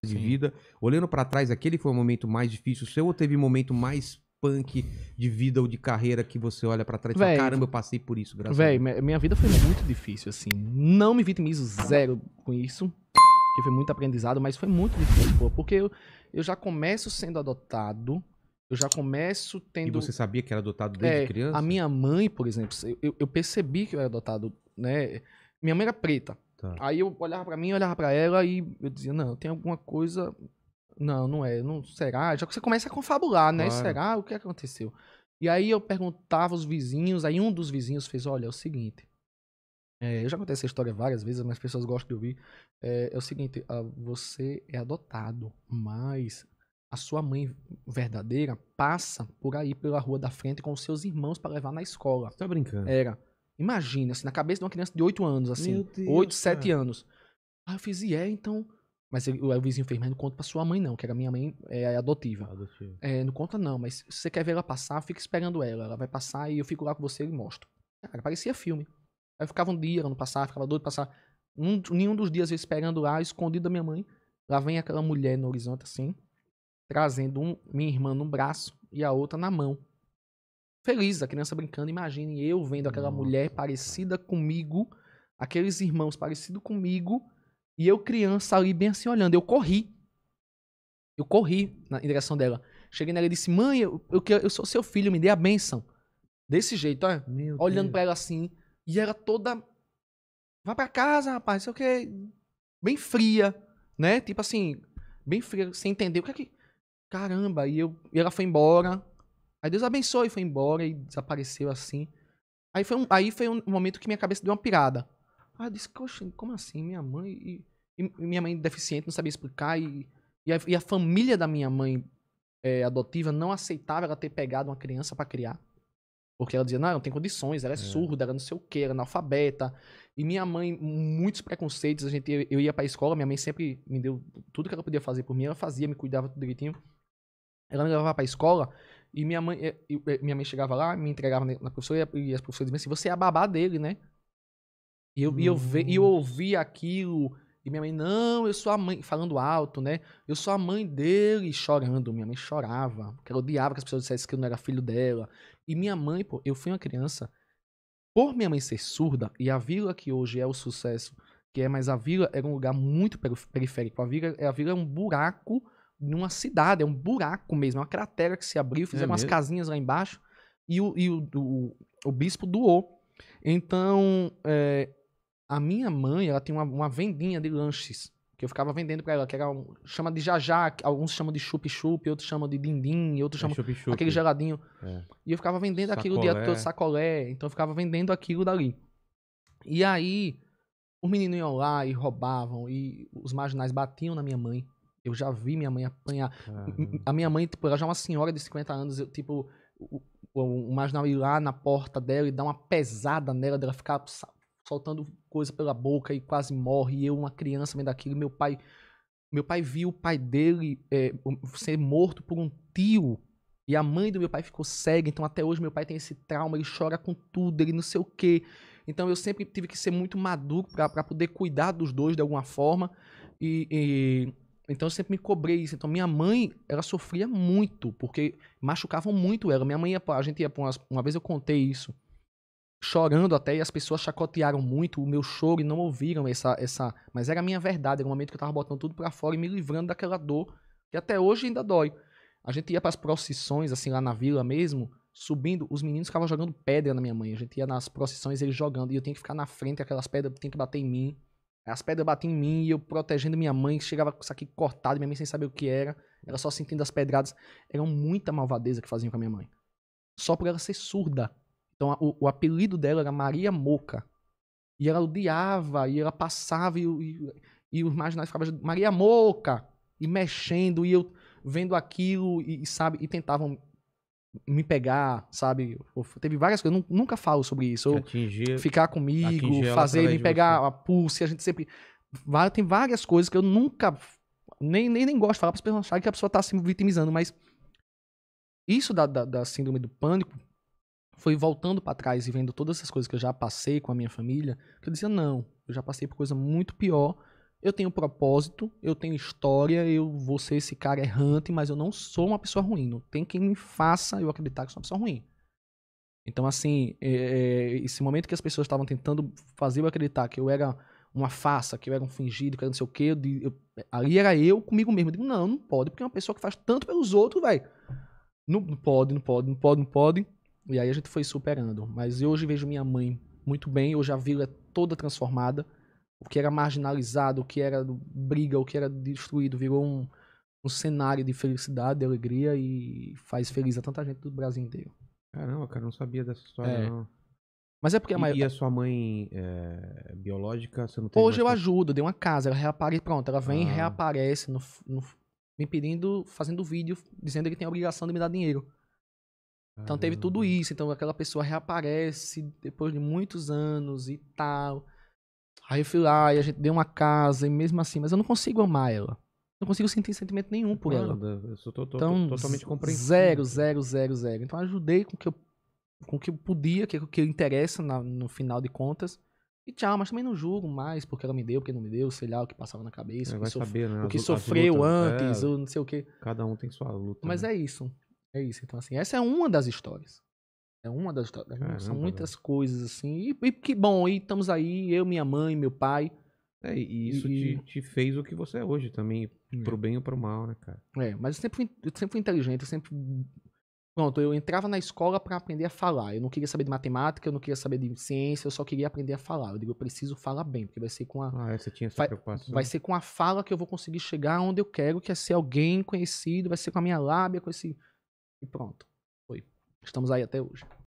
De vida, olhando pra trás, aquele foi o momento mais difícil seu ou teve um momento mais punk de vida ou de carreira que você olha pra trás e fala, Véi, caramba, eu passei por isso, graças a Véi, Deus. minha vida foi muito difícil, assim. Não me vitimizo zero com isso, que foi muito aprendizado, mas foi muito difícil, pô, porque eu já começo sendo adotado, eu já começo E tendo... você sabia que era adotado desde criança? A minha mãe, por exemplo, eu percebi que eu era adotado, né? Minha mãe era preta. Tá. Aí eu olhava pra mim, olhava pra ela e eu dizia, não, tem alguma coisa... Não, não é, não será? Já que você começa a confabular, né? Claro. Será? O que aconteceu? E aí eu perguntava aos vizinhos, aí um dos vizinhos fez, olha, é o seguinte... eu já contei essa história várias vezes, mas as pessoas gostam de ouvir. É o seguinte, você é adotado, mas a sua mãe verdadeira passa por aí pela rua da frente com os seus irmãos para levar na escola. Você tá brincando? Era. Imagina, assim, na cabeça de uma criança de 8 anos, assim. Meu Deus, 8, 7 cara. anos. Aí eu fiz, então... Mas o vizinho fez, mas não conta pra sua mãe não, que era minha mãe adotiva. Adotivo. Não conta não, mas se você quer ver ela passar, fica esperando ela. Ela vai passar e eu fico lá com você e mostro. Cara, parecia filme. Aí eu ficava um dia, ela não passava, ficava doido de passar. Nenhum dos dias eu esperando lá, escondido da minha mãe. Lá vem aquela mulher no horizonte assim, trazendo minha irmã no braço e a outra na mão. Feliz, a criança brincando. Imagine eu vendo aquela mulher parecida comigo, aqueles irmãos parecidos comigo, e eu criança ali bem assim olhando. Eu corri em direção dela. Cheguei nela e disse, mãe, eu sou seu filho, me dê a bênção. Desse jeito, olha. Meu Olhando Deus. pra ela assim. E ela toda... Vai pra casa, rapaz, sei o que. Bem fria, né? Tipo assim, bem fria, sem entender o que é que... Caramba, e ela foi embora. Aí Deus abençoe, foi embora e desapareceu assim. Aí foi um momento que minha cabeça deu uma pirada. Aí eu disse, poxa, como assim? Minha mãe... E minha mãe deficiente, não sabia explicar. E a família da minha mãe adotiva não aceitava ela ter pegado uma criança pra criar. Porque ela dizia, não tem condições, ela é surda, ela não sei o que, ela é analfabeta. E minha mãe, muitos preconceitos, eu ia pra escola, minha mãe sempre me deu tudo que ela podia fazer por mim, ela fazia, me cuidava tudo direitinho. Ela me levava pra escola e minha mãe chegava lá, me entregava na professora e as professoras diziam assim, você é a babá dele, né? E eu ouvia aquilo, e minha mãe, não, eu sou a mãe, falando alto, né? Eu sou a mãe dele, chorando. Minha mãe chorava, porque ela odiava que as pessoas dissessem que eu não era filho dela. E minha mãe, pô, eu fui uma criança, por minha mãe ser surda, e a vila que hoje é o sucesso, mas a vila era um lugar muito periférico. A vila é um buraco numa cidade, é um buraco mesmo, é uma cratera que se abriu, fizeram umas casinhas lá embaixo, e o bispo doou. Então, a minha mãe, ela tem uma vendinha de lanches, que eu ficava vendendo pra ela, que era chama de jajá, alguns chamam de chup-chup, outros chamam de dindim, outros chamam chup-chup. aquele geladinho. E eu ficava vendendo aquilo o dia todo, sacolé, então eu ficava vendendo aquilo dali. E aí, os meninos iam lá e roubavam, e os marginais batiam na minha mãe. Eu já vi minha mãe apanhar. A minha mãe, tipo, ela já é uma senhora de 50 anos, o marginal ir lá na porta dela e dar uma pesada nela, dela ficar soltando coisa pela boca e quase morre. E eu, uma criança, vendo aquilo, meu pai viu o pai dele ser morto por um tio. E a mãe do meu pai ficou cega. Então até hoje meu pai tem esse trauma, ele chora com tudo, ele não sei o quê. Então eu sempre tive que ser muito maduro pra poder cuidar dos dois de alguma forma. Então eu sempre me cobrei isso. Então minha mãe, ela sofria muito, porque machucavam muito ela. Minha mãe a gente ia pra uma vez eu contei isso, chorando até, e as pessoas chacotearam muito o meu choro e não ouviram mas era a minha verdade, era um momento que eu tava botando tudo pra fora e me livrando daquela dor, que até hoje ainda dói. A gente ia pras procissões, assim, lá na vila mesmo, subindo, os meninos ficavam jogando pedra na minha mãe, a gente ia nas procissões, eles jogando, e eu tinha que ficar na frente, aquelas pedras tinham que bater em mim, as pedras batiam em mim, e eu protegendo minha mãe, chegava com isso aqui cortado, minha mãe sem saber o que era, ela só sentindo as pedradas, era muita malvadeza que faziam com a minha mãe, só por ela ser surda. Então o apelido dela era Maria Moca. E ela odiava, e ela passava, e os marginais ficavam Maria Moca! E mexendo, e eu vendo aquilo, sabe, e tentavam me pegar, sabe? Teve várias coisas, eu nunca falo sobre isso. Ficar comigo, fazer, me pegar a pulse, a gente sempre... Tem várias coisas que eu nunca... Nem gosto de falar para as pessoas acharem que a pessoa está se vitimizando, mas isso da síndrome do pânico foi voltando pra trás e vendo todas essas coisas que eu já passei com a minha família, que eu dizia, não, Eu já passei por coisa muito pior. Eu tenho propósito, eu tenho história, eu vou ser esse cara errante, mas eu não sou uma pessoa ruim. Não tem quem me faça eu acreditar que sou uma pessoa ruim. Então, assim, esse momento que as pessoas estavam tentando fazer eu acreditar que eu era uma farsa, que eu era um fingido, que era não sei o quê, ali era eu comigo mesmo. Eu digo, não pode, porque é uma pessoa que faz tanto pelos outros, velho. Não pode. E aí a gente foi superando. Mas eu hoje vejo minha mãe muito bem, hoje a vila é toda transformada. O que era marginalizado, o que era briga, o que era destruído, virou um cenário de felicidade, de alegria e faz feliz a tanta gente do Brasil inteiro. Caramba, cara, não sabia dessa história, não. Mas é porque E a sua mãe biológica, você não tem hoje eu ajudo, dei uma casa, ela reaparece, pronto, ela vem e reaparece me pedindo, fazendo vídeo, dizendo que tem a obrigação de me dar dinheiro. Então teve tudo isso, então aquela pessoa reaparece depois de muitos anos e tal. Aí eu fui lá e a gente deu uma casa, e mesmo assim, mas eu não consigo amar ela. Não consigo sentir sentimento nenhum por ela. Eu sou Então, totalmente compreensível. Zero. Então ajudei com o que eu podia, que interessa no final de contas. E tchau, mas também não julgo mais porque ela me deu, porque não me deu, sei lá o que passava na cabeça. Vai saber, né? O que sofreu antes, ou não sei o que. Cada um tem sua luta. Mas é isso. É isso. Então, assim, essa é uma das histórias. É uma das histórias. Caramba, são muitas coisas, assim. E que bom, e estamos aí, eu, minha mãe, meu pai. E isso te fez o que você é hoje também, pro bem ou pro mal, né, cara? Mas eu sempre fui inteligente, Pronto, eu entrava na escola para aprender a falar. Eu não queria saber de matemática, eu não queria saber de ciência, eu só queria aprender a falar. Eu digo, eu preciso falar bem, porque vai ser com a... você tinha essa preocupação. Vai ser com a fala que eu vou conseguir chegar onde eu quero, que é ser alguém conhecido, vai ser com a minha lábia, com esse... E pronto. Foi. Estamos aí até hoje.